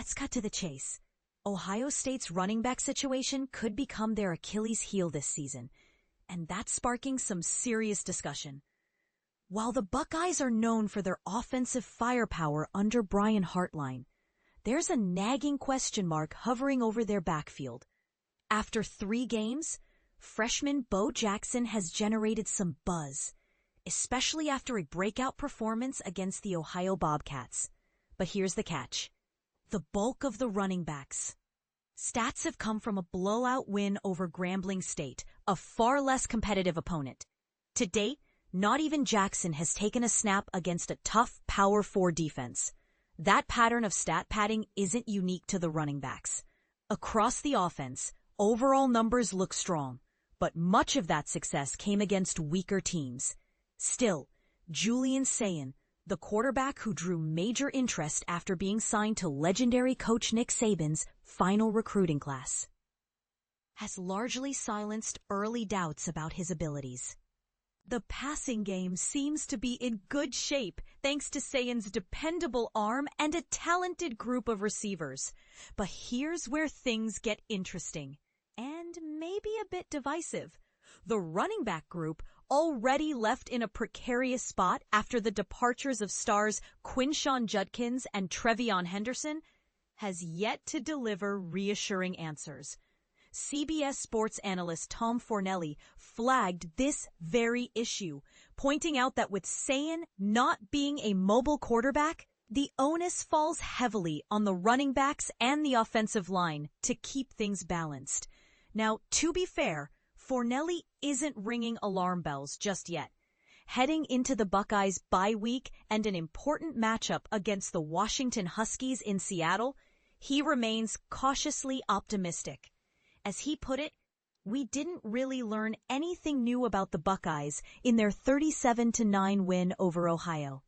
let's cut to the chase. Ohio State's running back situation could become their Achilles heel this season, and that's sparking some serious discussion. While the Buckeyes are known for their offensive firepower under Brian Hartline, there's a nagging question mark hovering over their backfield. After 3 games, freshman Bo Jackson has generated some buzz, especially after a breakout performance against the Ohio Bobcats. But here's the catch. The bulk of the running backs. Stats have come from a blowout win over Grambling State, a far less competitive opponent. To date, not even Jackson has taken a snap against a tough Power 4 defense. That pattern of stat padding isn't unique to the running backs. Across the offense, overall numbers look strong, but much of that success came against weaker teams. Still, Julian Sayin, the quarterback who drew major interest after being signed to legendary coach Nick Saban's final recruiting class, has largely silenced early doubts about his abilities. The passing game seems to be in good shape thanks to Sayin's dependable arm and a talented group of receivers. But here's where things get interesting and maybe a bit divisive. The running back group, already left in a precarious spot after the departures of stars Quinshon Judkins and Trevion Henderson, has yet to deliver reassuring answers. CBS Sports analyst Tom Fornelli flagged this very issue, pointing out that with Sayin not being a mobile quarterback, the onus falls heavily on the running backs and the offensive line to keep things balanced. Now, to be fair, Fornelli isn't ringing alarm bells just yet. Heading into the Buckeyes' bye week and an important matchup against the Washington Huskies in Seattle, he remains cautiously optimistic. As he put it, we didn't really learn anything new about the Buckeyes in their 37-9 win over Ohio.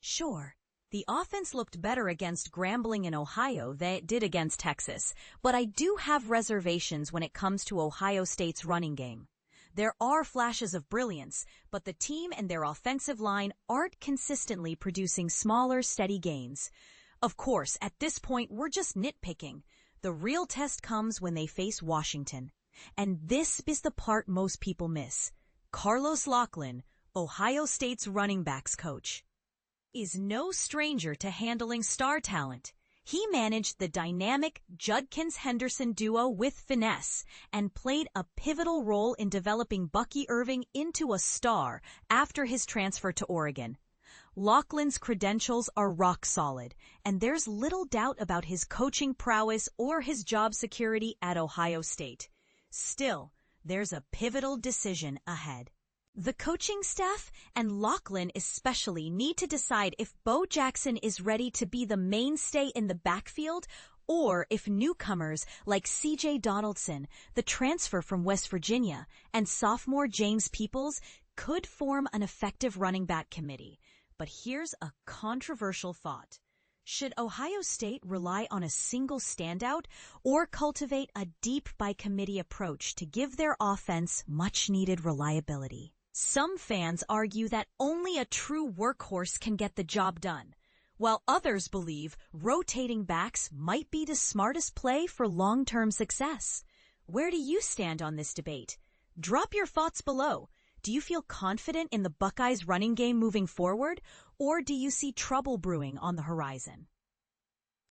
Sure, the offense looked better against Grambling in Ohio than it did against Texas, but I do have reservations when it comes to Ohio State's running game. There are flashes of brilliance, but the team and their offensive line aren't consistently producing smaller, steady gains. Of course, at this point, we're just nitpicking. The real test comes when they face Washington. And this is the part most people miss. Carlos Locklyn, Ohio State's running backs coach, is no stranger to handling star talent. He managed the dynamic Judkins-Henderson duo with finesse and played a pivotal role in developing Bucky Irving into a star after his transfer to Oregon. Locklyn's credentials are rock solid, and there's little doubt about his coaching prowess or his job security at Ohio State. Still, there's a pivotal decision ahead. The coaching staff and Locklyn especially need to decide if Bo Jackson is ready to be the mainstay in the backfield or if newcomers like C.J. Donaldson, the transfer from West Virginia, and sophomore James Peoples could form an effective running back committee. But here's a controversial thought. Should Ohio State rely on a single standout or cultivate a deep by committee approach to give their offense much-needed reliability? Some fans argue that only a true workhorse can get the job done, while others believe rotating backs might be the smartest play for long-term success. Where do you stand on this debate? Drop your thoughts below. Do you feel confident in the Buckeyes running game moving forward, or do you see trouble brewing on the horizon?